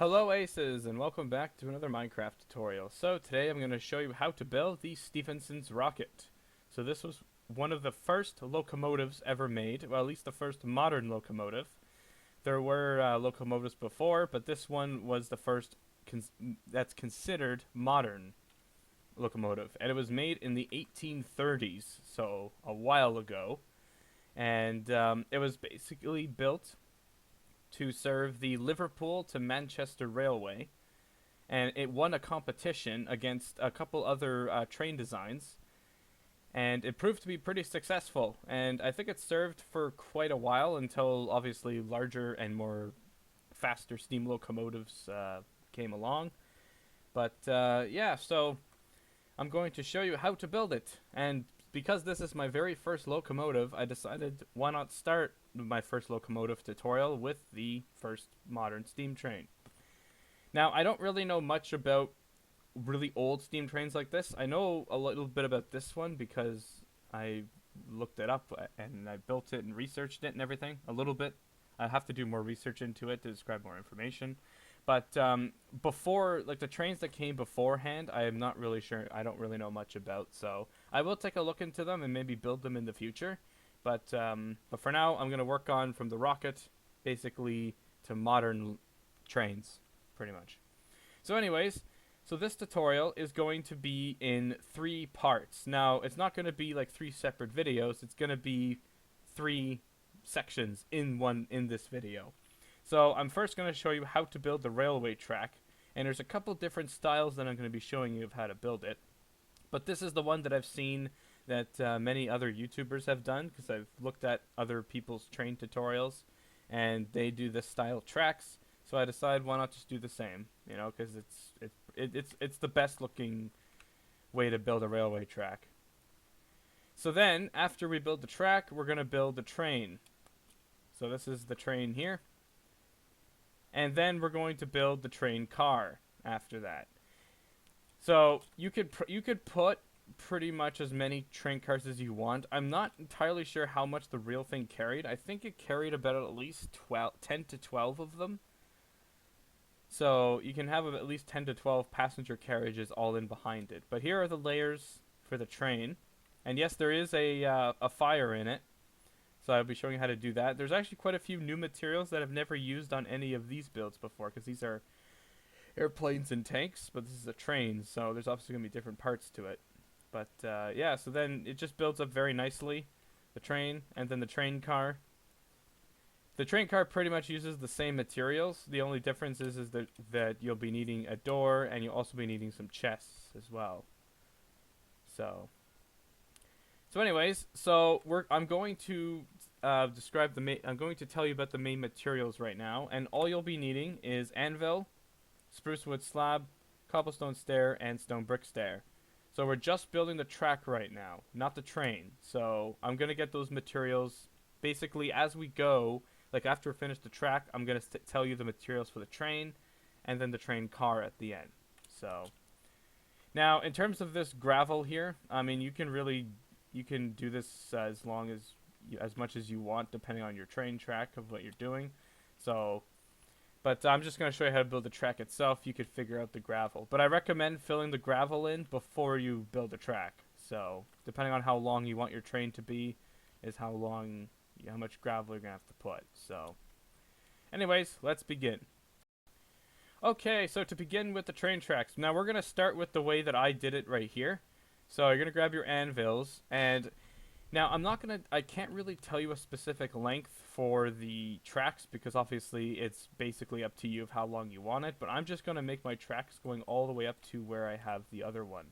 Hello Aces, and welcome back to another Minecraft tutorial. So today I'm going to show you how to build the Stephenson's rocket. So this was one of the first locomotives ever made, well at least the first modern locomotive. There were locomotives before, but this one was the first that's considered modern locomotive. And it was made in the 1830s, so a while ago. And it was basically built to serve the Liverpool to Manchester Railway, and it won a competition against a couple other train designs, and it proved to be pretty successful. And I think it served for quite a while until obviously larger and more faster steam locomotives came along. But yeah, so I'm going to show you how to build it, and because this is my very first locomotive, I decided why not start my first locomotive tutorial with the first modern steam train. Now, I don't really know much about really old steam trains like this. I know a little bit about this one because I looked it up and I built it and researched it and everything a little bit. I have to do more research into it to describe more information. But before, like the trains that came beforehand, I am not really sure. I don't really know much about. So I will take a look into them and maybe build them in the future. But for now, I'm gonna work on from the rocket, basically to modern trains, pretty much. So, anyways, so this tutorial is going to be in 3 parts. Now, it's not going to be like 3 separate videos. It's going to be 3 sections in this video. So I'm first going to show you how to build the railway track, and there's a couple different styles that I'm going to be showing you of how to build it. But this is the one that I've seen that many other YouTubers have done, because I've looked at other people's train tutorials, and they do this style tracks. So I decided why not just do the same, you know, because it's the best looking way to build a railway track. So then, after we build the track, we're going to build the train. So this is the train here. And then we're going to build the train car after that. So you could put pretty much as many train cars as you want. I'm not entirely sure how much the real thing carried. I think it carried about at least 10 to 12 of them. So you can have at least 10 to 12 passenger carriages all in behind it. But here are the layers for the train. And yes, there is a fire in it. So I'll be showing you how to do that. There's actually quite a few new materials that I've never used on any of these builds before, because these are airplanes and tanks, but this is a train, so there's obviously going to be different parts to it. But yeah, so then it just builds up very nicely, the train, and then the train car. The train car pretty much uses the same materials. The only difference is that you'll be needing a door, and you'll also be needing some chests as well. So anyways, I'm going to describe I'm going to tell you about the main materials right now, and all you'll be needing is anvil, spruce wood slab, cobblestone stair, and stone brick stair. So we're just building the track right now, not the train. So I'm gonna get those materials basically as we go. Like after we finish the track, I'm gonna tell you the materials for the train, and then the train car at the end. So now, in terms of this gravel here, I mean, you can do this as much as you want, depending on your train track of what you're doing. So, but I'm just going to show you how to build the track itself. You could figure out the gravel, but I recommend filling the gravel in before you build the track. So, depending on how long you want your train to be, is how much gravel you're going to have to put. So, anyways, let's begin. Okay, so to begin with the train tracks, now we're going to start with the way that I did it right here. So you're going to grab your anvils, and now I can't really tell you a specific length for the tracks, because obviously it's basically up to you of how long you want it, but I'm just going to make my tracks going all the way up to where I have the other one,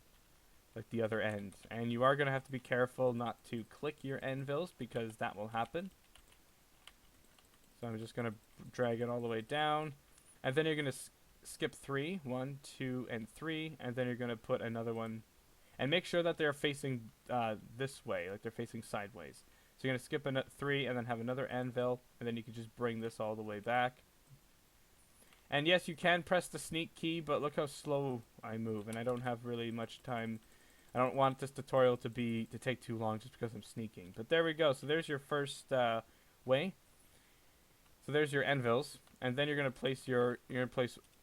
like the other end. And you are going to have to be careful not to click your anvils, because that will happen. So I'm just going to drag it all the way down, and then you're going to skip 3, 1, 2, and 3, and then you're going to put another one. And make sure that they're facing this way, like they're facing sideways. So you're going to skip 3 and then have another anvil, and then you can just bring this all the way back. And yes, you can press the sneak key, but look how slow I move, and I don't have really much time. I don't want this tutorial to take too long just because I'm sneaking. But there we go. So there's your first way. So there's your anvils. and then you're gonna place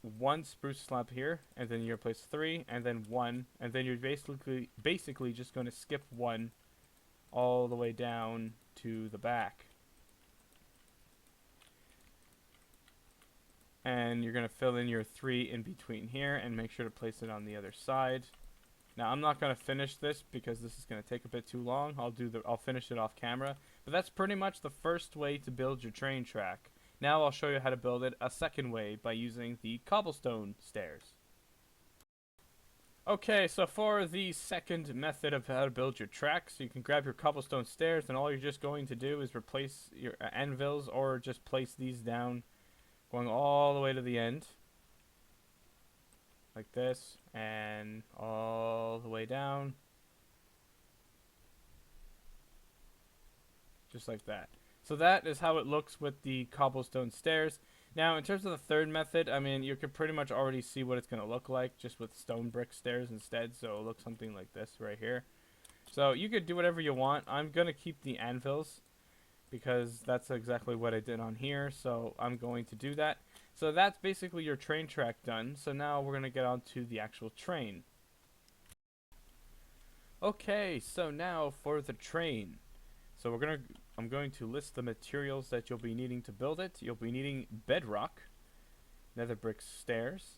one spruce slab here, and then you're gonna place 3, and then 1, and then you're basically just gonna skip 1 all the way down to the back. And you're gonna fill in your 3 in between here, and make sure to place it on the other side. Now I'm not gonna finish this because this is gonna take a bit too long. I'll finish it off camera. But that's pretty much the first way to build your train track. Now I'll show you how to build it a second way by using the cobblestone stairs. Okay, so for the second method of how to build your track, so you can grab your cobblestone stairs, and all you're just going to do is replace your anvils, or just place these down, going all the way to the end, like this, and all the way down, just like that. So that is how it looks with the cobblestone stairs. Now, in terms of the third method, I mean, you can pretty much already see what it's going to look like, just with stone brick stairs instead, so it'll look something like this right here. So you could do whatever you want. I'm going to keep the anvils, because that's exactly what I did on here, so I'm going to do that. So that's basically your train track done. So now we're going to get on to the actual train. Okay, so now for the train. So I'm going to list the materials that you'll be needing to build it. You'll be needing bedrock, nether brick stairs,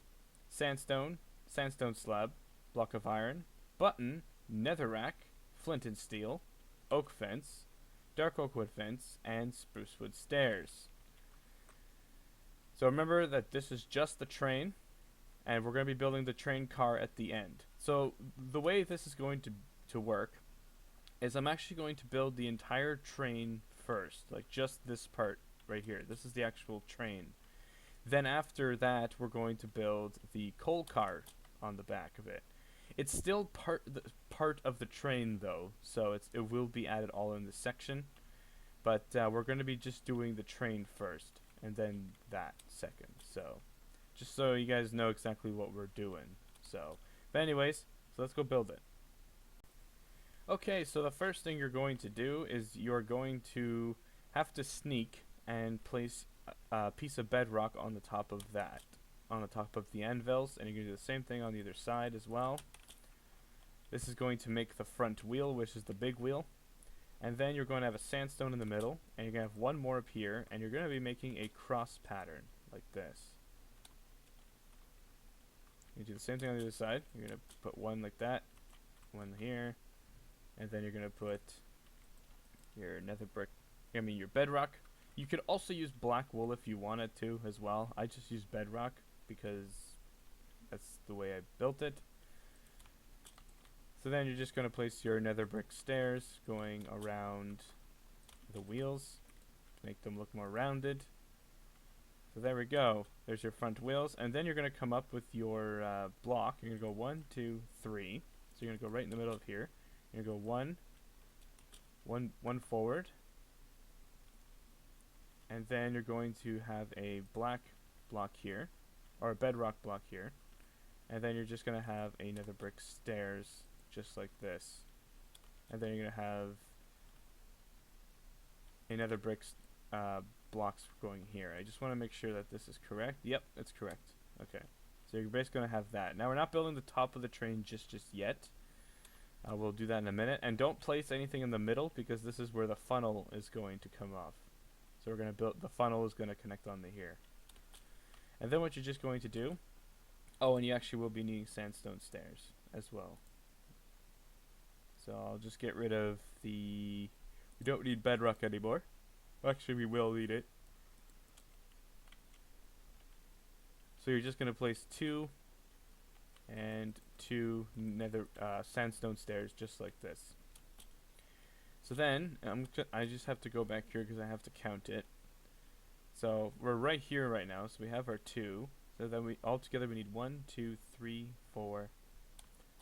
sandstone slab, block of iron, button, netherrack, flint and steel, oak fence, dark oak wood fence, and spruce wood stairs. So remember that this is just the train, and we're going to be building the train car at the end. So the way this is going to work is I'm actually going to build the entire train first, like just this part right here. This is the actual train. Then after that, we're going to build the coal car on the back of it. It's still part of the train though, so it will be added all in this section. But we're going to be just doing the train first, and then that second. So just so you guys know exactly what we're doing. So, but anyways, so let's go build it. Okay, so the first thing you're going to do is you're going to have to sneak and place a piece of bedrock on the top of that, on the top of the anvils, and you're going to do the same thing on the other side as well. This is going to make the front wheel, which is the big wheel. And then you're going to have a sandstone in the middle, and you're going to have one more up here, and you're going to be making a cross pattern like this. You do the same thing on the other side. You're going to put one like that, one here, and then you're going to put your your bedrock. You could also use black wool if you wanted to as well. I just use bedrock because that's the way I built it. So then you're just going to place your nether brick stairs going around the wheels, make them look more rounded. So there we go. There's your front wheels, and then you're going to come up with your block. You're going to go 1, 2, 3. So you're going to go right in the middle of here. You're going to go one forward, and then you're going to have a black block here, or a bedrock block here, and then you're just going to have a nether brick stairs just like this, and then you're going to have another bricks blocks going here. I just want to make sure that this is correct. Yep, it's correct. Okay, so you're basically going to have that. Now we're not building the top of the train just yet. We'll do that in a minute, and don't place anything in the middle because this is where the funnel is going to come off. So we're going to build, the funnel is going to connect on the here. And then what you're just going to do, oh, and you actually will be needing sandstone stairs as well. So I'll just get rid of we don't need bedrock anymore. Actually, we will need it. So you're just going to place 2 and 2 nether sandstone stairs just like this. So then I just have to go back here because I have to count it. So we're right here right now. So we have our 2. So then we altogether we need 1, 2, 3, 4.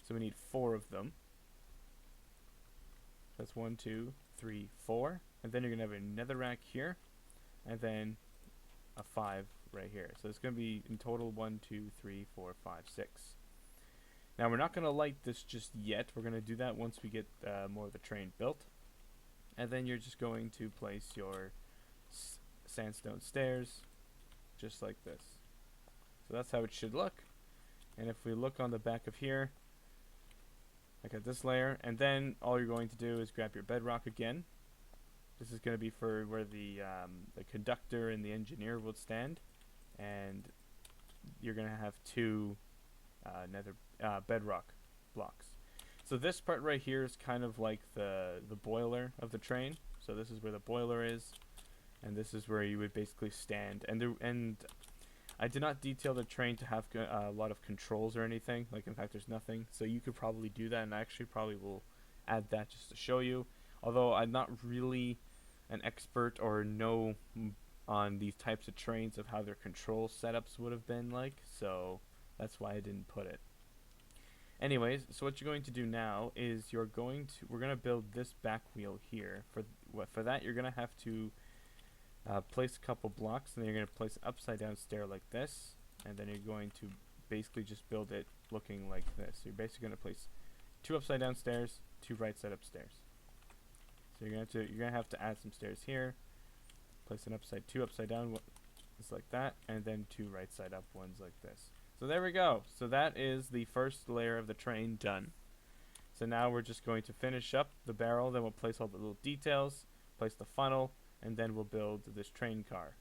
So we need 4 of them. That's 1, 2, 3, 4. And then you're gonna have a netherrack here, and then a 5 right here. So it's gonna be in total 1, 2, 3, 4, 5, 6. Now we're not gonna light this just yet. We're gonna do that once we get more of the train built. And then you're just going to place your sandstone stairs just like this. So that's how it should look. And if we look on the back of here, I got this layer, and then all you're going to do is grab your bedrock again. This is going to be for where the conductor and the engineer will stand, and you're going to have two bedrock blocks. So this part right here is kind of like the boiler of the train. So this is where the boiler is, and this is where you would basically stand. And I did not detail the train to have a lot of controls or anything. Like, in fact, there's nothing. So you could probably do that, and I actually probably will add that just to show you. Although I'm not really an expert or know on these types of trains of how their control setups would have been like. So that's why I didn't put it. Anyways, so what you're going to do now is we're going to build this back wheel here. For that, you're going to have to place a couple blocks, and then you're going to place an upside down stair like this, and then you're going to basically just build it looking like this. So you're basically going to place 2 upside down stairs, 2 right side up stairs. So you're going to have to add some stairs here, place an 2 upside down just like that, and then 2 right side up ones like this. So there we go. So that is the first layer of the train done. So now we're just going to finish up the barrel, then we'll place all the little details, place the funnel, and then we'll build this train car,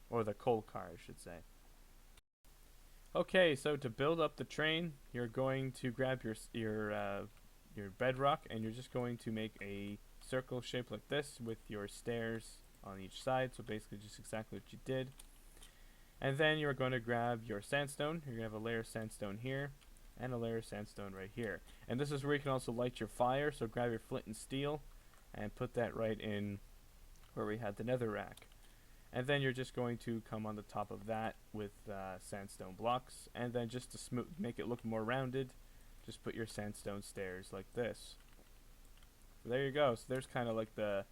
or the coal car I should say. Okay, so to build up the train, you're going to grab your bedrock, and you're just going to make a circle shape like this with your stairs on each side. So basically just exactly what you did. And then you're going to grab your sandstone. You're going to have a layer of sandstone here and a layer of sandstone right here. And this is where you can also light your fire. So grab your flint and steel and put that right in where we had the nether rack. And then you're just going to come on the top of that with sandstone blocks. And then just to make it look more rounded, just put your sandstone stairs like this. So there you go. So there's kind of like the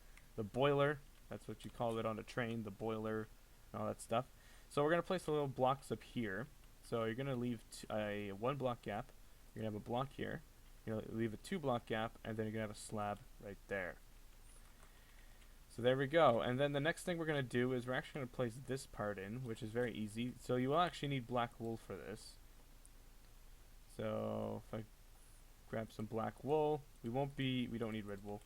boiler. That's what you call it on a train, the boiler and all that stuff. So we're going to place the little blocks up here. So you're going to leave a 1 block gap. You're going to have a block here. You're going to leave a 2 block gap, and then you're going to have a slab right there. So there we go. And then the next thing we're going to do is we're actually going to place this part in, which is very easy. So you will actually need black wool for this. So if I grab some black wool, we don't need red wool.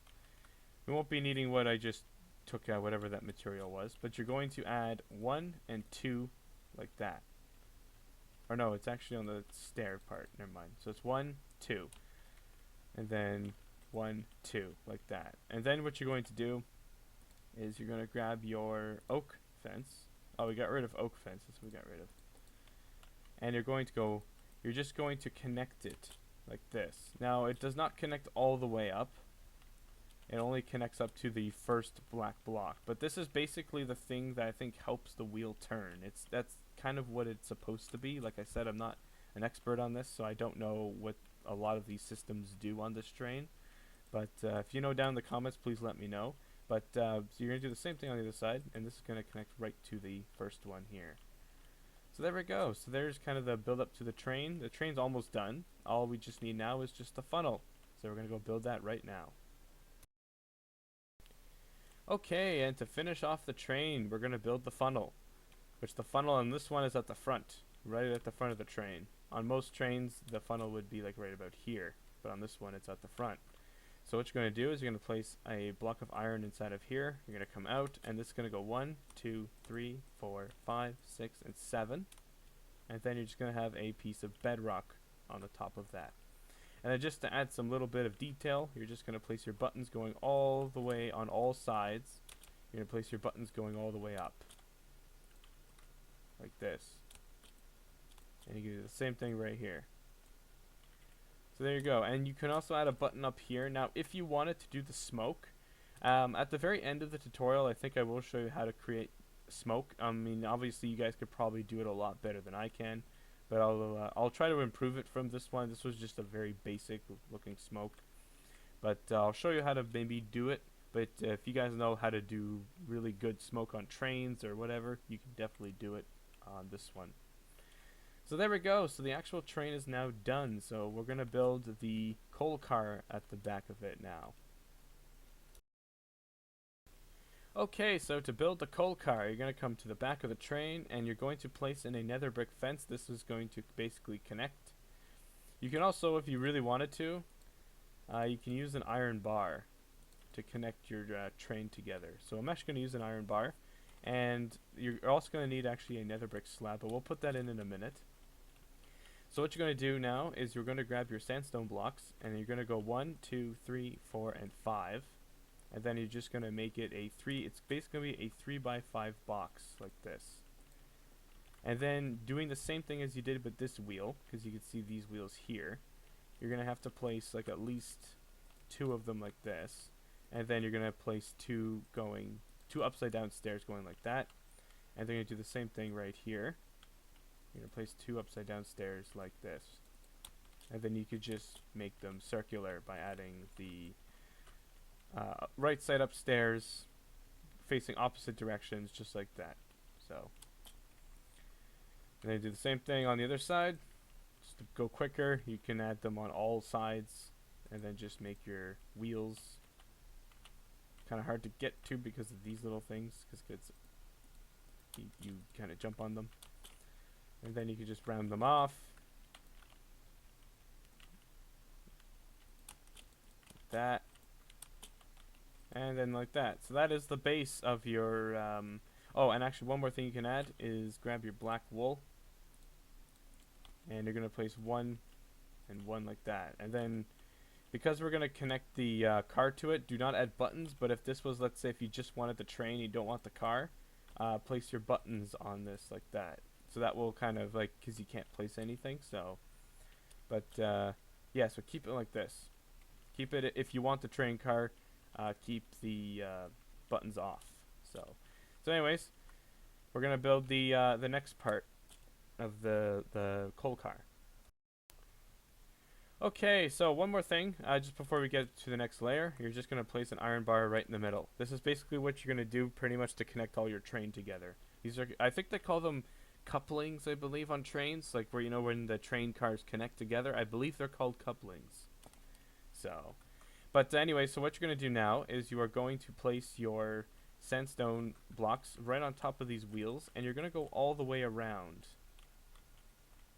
We won't be needing what I just took out, whatever that material was, but you're going to add 1 and 2 like that. Or no, it's actually on the stair part, never mind. So it's 1, 2, and then 1, 2 like that. And then what you're going to do is you're going to grab your oak fence. Oh, we got rid of oak fence, that's what we got rid of. And you're just going to connect it like this. Now it does not connect all the way up. It only connects up to the first black block. But this is basically the thing that I think helps the wheel turn. That's kind of what it's supposed to be. Like I said, I'm not an expert on this, so I don't know what a lot of these systems do on this train. But if you know down in the comments, please let me know. But so you're going to do the same thing on the other side, and this is going to connect right to the first one here. So there we go. So there's kind of the build up to the train. The train's almost done. All we just need now is just the funnel. So we're going to go build that right now. Okay, and to finish off the train, we're going to build the funnel. Which the funnel on this one is at the front, right at the front of the train. On most trains, the funnel would be like right about here, but on this one, it's at the front. So what you're going to do is you're going to place a block of iron inside of here. You're going to come out, and this is going to go 1, 2, 3, 4, 5, 6, and 7. And then you're just going to have a piece of bedrock on the top of that. And then just to add some little bit of detail, you're just going to place your buttons going all the way on all sides. You're going to place your buttons going all the way up. Like this. And you can do the same thing right here. So there you go. And you can also add a button up here. Now, if you wanted to do the smoke, at the very end of the tutorial, I think I will show you how to create smoke. I mean, obviously, you guys could probably do it a lot better than I can. But I'll try to improve it from this one. This was just a very basic looking smoke. But I'll show you how to maybe do it. But if you guys know how to do really good smoke on trains or whatever, you can definitely do it on this one. So there we go. So the actual train is now done. So we're going to build the coal car at the back of it now. Okay, so to build the coal car, you're going to come to the back of the train and you're going to place in a nether brick fence. This is going to basically connect. You can also, if you really wanted to, you can use an iron bar to connect your train together. So I'm actually going to use an iron bar, and you're also going to need actually a nether brick slab, but we'll put that in a minute. So what you're going to do now is you're going to grab your sandstone blocks, and you're going to go 1, 2, 3, 4, and 5. And then you're just going to make it a 3, it's basically going to be a 3 by 5 box like this. And then doing the same thing as you did with this wheel, because you can see these wheels here, you're going to have to place like at least 2 of them like this. And then you're going to place 2 upside down stairs going like that. And then you're going to do the same thing right here. You're going to place 2 upside down stairs like this. And then you could just make them circular by adding the right side upstairs facing opposite directions, just like that. So, and then do the same thing on the other side. Just to go quicker, you can add them on all sides, and then just make your wheels kind of hard to get to because of these little things, because you kind of jump on them. And then you can just round them off. Like that. And then like that. So that is the base of your, oh, and actually one more thing you can add is grab your black wool. And you're going to place 1 and 1 like that. And then, because we're going to connect the car to it, do not add buttons. But if this was, let's say, if you just wanted the train, you don't want the car, place your buttons on this like that. So that will kind of like, because you can't place anything. So, but yeah, so keep it like this. Keep it, if you want the train car, keep the buttons off. So anyways, we're gonna build the next part of the coal car. Okay, so one more thing, just before we get to the next layer, you're just gonna place an iron bar right in the middle. This is basically what you're gonna do, pretty much, to connect all your train together. These are, I think they call them couplings, I believe, on trains, like where, you know, when the train cars connect together. I believe they're called couplings. So. But anyway, so what you're going to do now is you are going to place your sandstone blocks right on top of these wheels, and you're going to go all the way around.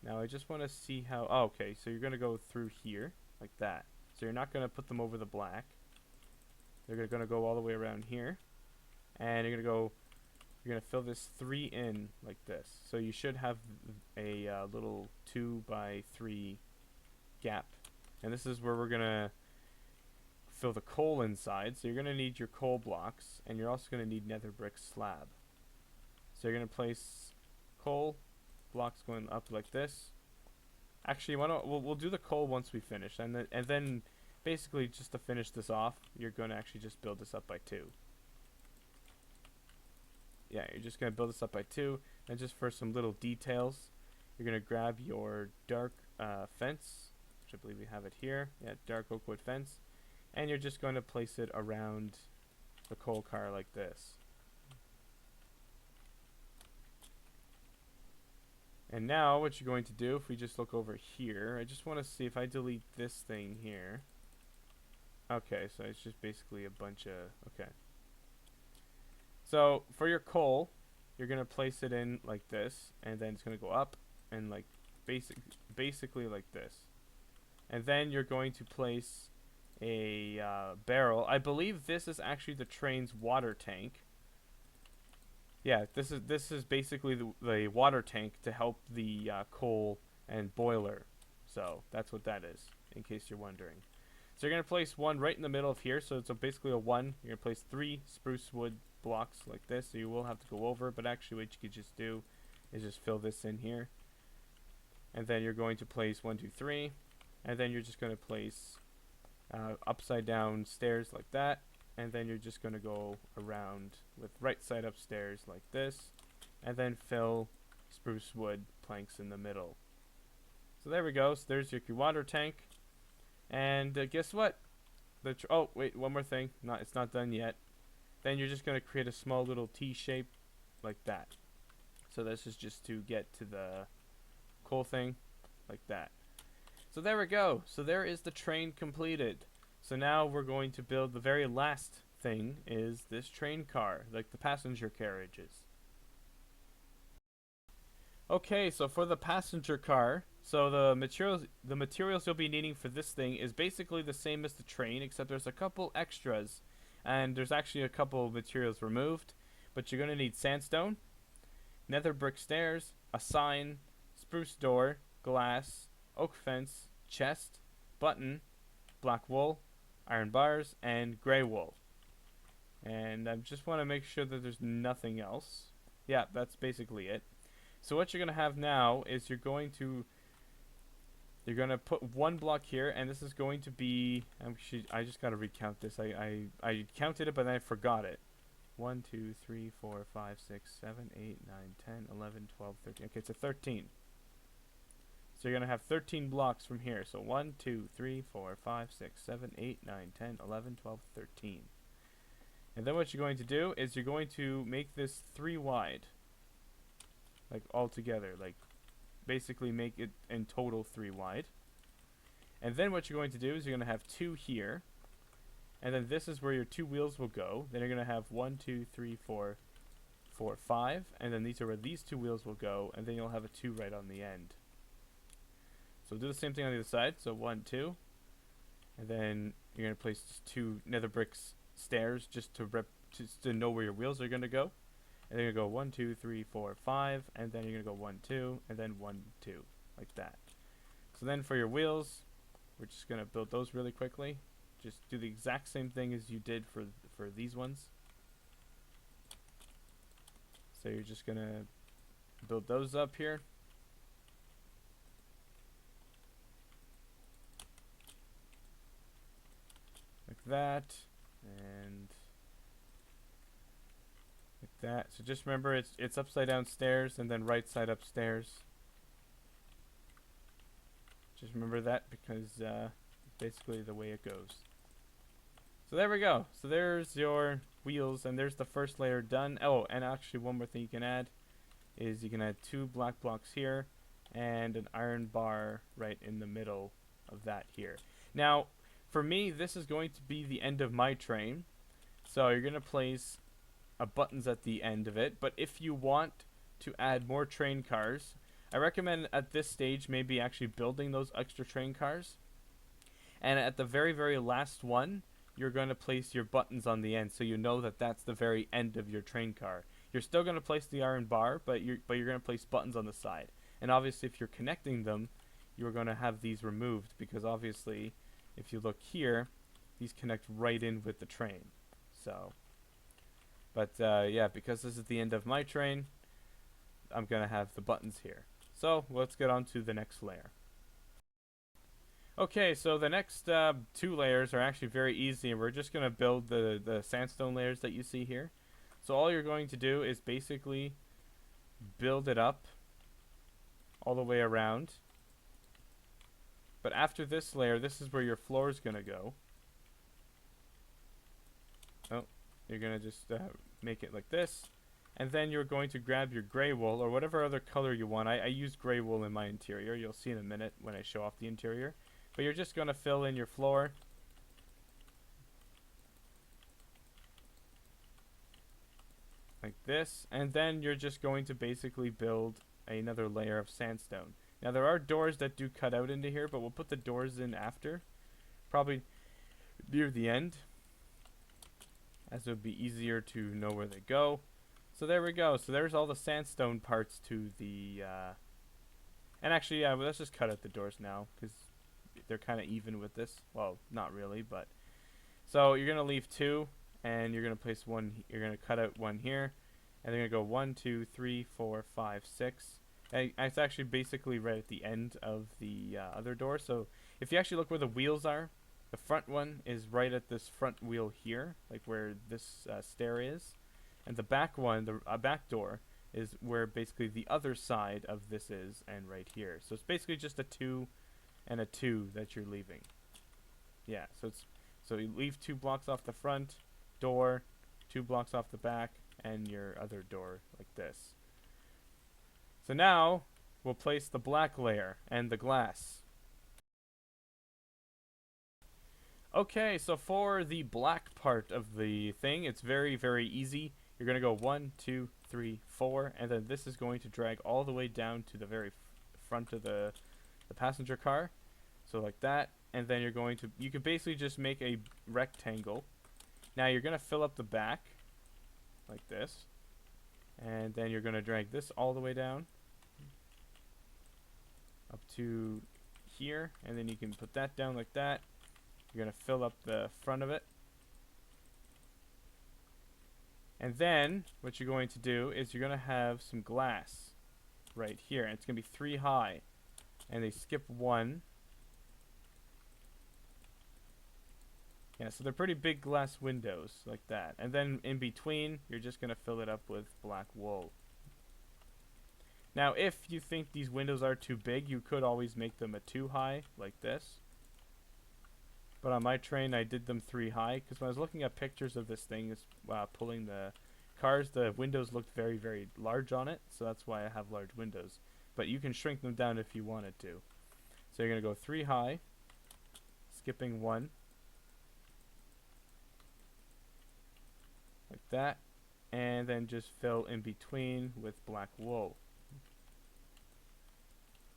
Now I just want to see how, oh, okay, so you're going to go through here, like that. So you're not going to put them over the black. They're going to go all the way around here. And you're going to fill this 3 in like this. So you should have a little 2 by 3 gap. And this is where we're going to fill the coal inside. So you're going to need your coal blocks, and you're also going to need nether brick slab. So you're going to place coal blocks going up like this. Actually, we'll do the coal once we finish, and then basically, just to finish this off, you're going to actually just build this up by 2. Yeah, you're just going to build this up by 2, and just for some little details, you're going to grab your dark fence, which I believe we have it here. Yeah, dark oak wood fence. And you're just going to place it around the coal car like this. And now what you're going to do, if we just look over here, I just want to see if I delete this thing here. Okay, so it's just basically a bunch of, okay. So for your coal, you're going to place it in like this, and then it's going to go up and like basically like this. And then you're going to place a barrel. I believe this is actually the train's water tank. Yeah, this is basically the water tank to help the coal and boiler. So that's what that is, in case you're wondering. So you're going to place 1 right in the middle of here. So it's basically a 1. You're going to place 3 spruce wood blocks like this. So you will have to go over, but actually what you could just do is just fill this in here. And then you're going to place 1, 2, 3. And then you're just going to place upside down stairs like that, and then you're just going to go around with right side upstairs like this, and then fill spruce wood planks in the middle. So there we go. So there's your water tank, and guess what? Oh wait, one more thing. It's not done yet. Then you're just going to create a small little T shape like that. So this is just to get to the coal thing like that. So there we go. So there is the train completed. So now we're going to build the very last thing is this train car, like the passenger carriages. Okay, so for the passenger car, so the materials you'll be needing for this thing is basically the same as the train, except there's a couple extras, and there's actually a couple materials removed. But you're gonna need sandstone, nether brick stairs, a sign, spruce door, glass, oak fence, chest, button, black wool, iron bars, and gray wool. And I just want to make sure that there's nothing else. Yeah, that's basically it. So what you're going to have now is you're going to put one block here, and this is going to be, I just got to recount this. I counted it, but then I forgot it. 1, 2, 3, 4, 5, 6, 7, 8, 9, 10, 11, 12, 13. Okay, it's a 13. So you're going to have 13 blocks from here. So 1, 2, 3, 4, 5, 6, 7, 8, 9, 10, 11, 12, 13. And then what you're going to do is you're going to make this 3 wide. Like all together. Like basically make it in total 3 wide. And then what you're going to do is you're going to have 2 here. And then this is where your 2 wheels will go. Then you're going to have 1, 2, 3, 4, 4, 5. And then these are where these 2 wheels will go. And then you'll have a 2 right on the end. So do the same thing on the other side. So 1, 2. And then you're going to place 2 nether bricks stairs just to know where your wheels are going to go. And then you're going to go 1, 2, 3, 4, 5. And then you're going to go 1, 2. And then 1, 2. Like that. So then for your wheels, we're just going to build those really quickly. Just do the exact same thing as you did for these ones. So you're just going to build those up here. Like that. And like that. So just remember it's upside down stairs and then right side upstairs. Just remember that because basically the way it goes. So there we go. So there's your wheels and there's the first layer done. Oh, and actually one more thing you can add is you can add 2 black blocks here and an iron bar right in the middle of that here. Now, for me, this is going to be the end of my train. So you're going to place buttons at the end of it. But if you want to add more train cars, I recommend at this stage maybe actually building those extra train cars. And at the very, very last one, you're going to place your buttons on the end so you know that that's the very end of your train car. You're still going to place the iron bar, but you're going to place buttons on the side. And obviously if you're connecting them, you're going to have these removed because obviously if you look here, these connect right in with the train. So, but yeah, because this is the end of my train, I'm going to have the buttons here. So let's get on to the next layer. Okay, so the next 2 layers are actually very easy, and we're just going to build the sandstone layers that you see here. So all you're going to do is basically build it up all the way around. But after this layer, this is where your floor is going to go. Oh, you're going to just make it like this. And then you're going to grab your gray wool or whatever other color you want. I use gray wool in my interior. You'll see in a minute when I show off the interior. But you're just going to fill in your floor. Like this. And then you're just going to basically build another layer of sandstone. Now there are doors that do cut out into here, but we'll put the doors in after. Probably near the end, as it would be easier to know where they go. So there we go. So there's all the sandstone parts to the... and actually, yeah, well, let's just cut out the doors now, because they're kind of even with this. Well, not really, but... So you're going to leave 2, and you're going to place 1... You're going to cut out 1 here, and they're going to go 1, 2, 3, 4, 5, 6... And it's actually basically right at the end of the other door. So if you actually look where the wheels are, the front one is right at this front wheel here, like where this stair is. And the back one, the back door, is where basically the other side of this is, and right here. So it's basically just a 2 and a 2 that you're leaving. Yeah, so you leave 2 blocks off the front door, 2 blocks off the back, and your other door like this. So now, we'll place the black layer and the glass. Okay, so for the black part of the thing, it's very, very easy. You're going to go 1, 2, 3, 4, and then this is going to drag all the way down to the very front of the passenger car. So like that, and then you can basically just make a rectangle. Now you're going to fill up the back like this, and then you're going to drag this all the way down up to here, and then you can put that down like that. You're going to fill up the front of it. And then what you're going to do is you're going to have some glass right here, and it's going to be 3 high, and they skip 1. Yeah, so they're pretty big glass windows like that. And then in between, you're just going to fill it up with black wool. Now, if you think these windows are too big, you could always make them a 2 high like this. But on my train, I did them 3 high because when I was looking at pictures of this thing, pulling the cars, the windows looked very, very large on it. So that's why I have large windows. But you can shrink them down if you wanted to. So you're going to go 3 high, skipping 1. Like that. And then just fill in between with black wool.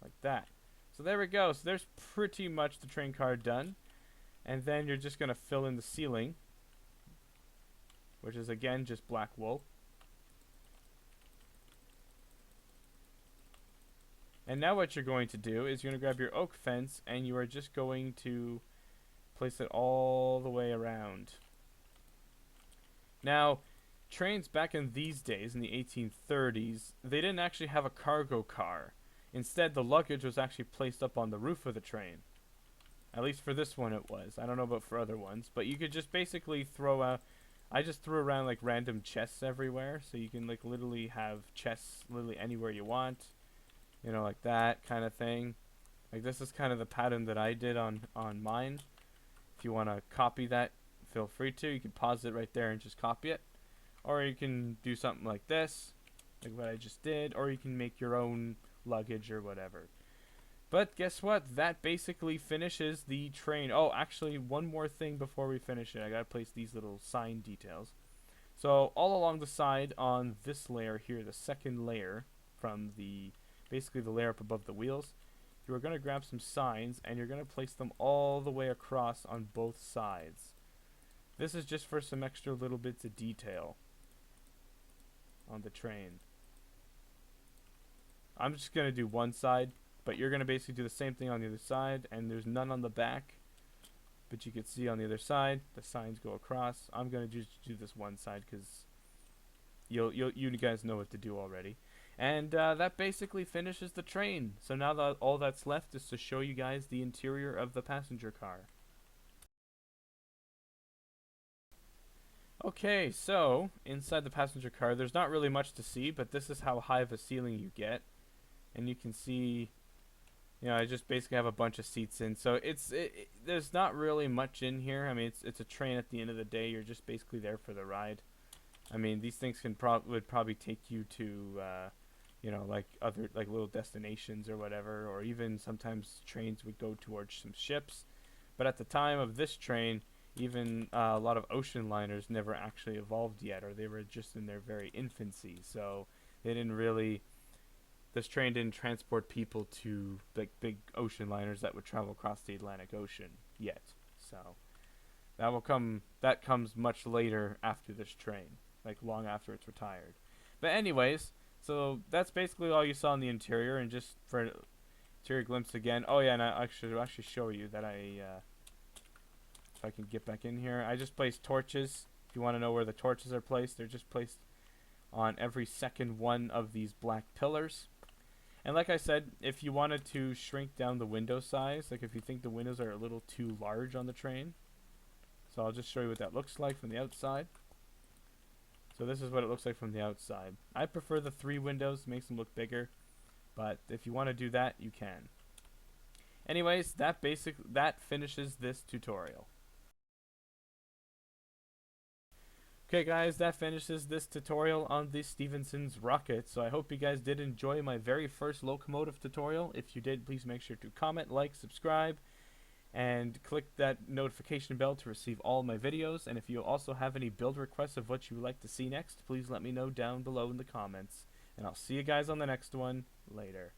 Like that. So there we go. So there's pretty much the train car done. And then you're just going to fill in the ceiling, which is again just black wool. And now what you're going to do is you're going to grab your oak fence and you are just going to place it all the way around. Now, trains back in these days, in the 1830s, they didn't actually have a cargo car. Instead, the luggage was actually placed up on the roof of the train. At least for this one it was. I don't know about for other ones. But you could just basically throw out... I just threw around like random chests everywhere. So you can like literally have chests literally anywhere you want. You know, like that kind of thing. Like this is kind of the pattern that I did on mine. If you want to copy that, feel free to. You can pause it right there and just copy it. Or you can do something like this. Like what I just did. Or you can make your own luggage or whatever. But guess what? That basically finishes the train. Oh, actually, one more thing before we finish it. I gotta place these little sign details. So all along the side on this layer here, the second layer from the basically the layer up above the wheels, you are gonna grab some signs and you're gonna place them all the way across on both sides. This is just for some extra little bits of detail on the train. I'm just gonna do one side. But you're going to basically do the same thing on the other side, and there's none on the back. But you can see on the other side, the signs go across. I'm going to just do this one side because you guys know what to do already. And that basically finishes the train. So now that all that's left is to show you guys the interior of the passenger car. Okay, so inside the passenger car, there's not really much to see, but this is how high of a ceiling you get. And you can see... You know, I just basically have a bunch of seats in, so there's not really much in here. I mean, it's a train at the end of the day. You're just basically there for the ride. I mean, these things would probably take you to, you know, like other like little destinations or whatever, or even sometimes trains would go towards some ships. But at the time of this train, even a lot of ocean liners never actually evolved yet, or they were just in their very infancy. So they didn't really. This train didn't transport people to like big ocean liners that would travel across the Atlantic Ocean yet. So that comes much later after this train, like long after it's retired. But anyways, so that's basically all you saw in the interior, and just for an interior glimpse again. Oh yeah, and I should actually show you that if I can get back in here, I just placed torches. If you want to know where the torches are placed, they're just placed on every second one of these black pillars. And like I said, if you wanted to shrink down the window size, like if you think the windows are a little too large on the train, so I'll just show you what that looks like from the outside. So this is what it looks like from the outside. I prefer the 3 windows, makes them look bigger, but if you want to do that, you can. Anyways, that finishes this tutorial. Okay guys, that finishes this tutorial on the Stephenson's rocket. So I hope you guys did enjoy my very first locomotive tutorial. If you did, please make sure to comment, like, subscribe, and click that notification bell to receive all my videos. And if you also have any build requests of what you would like to see next, please let me know down below in the comments. And I'll see you guys on the next one. Later.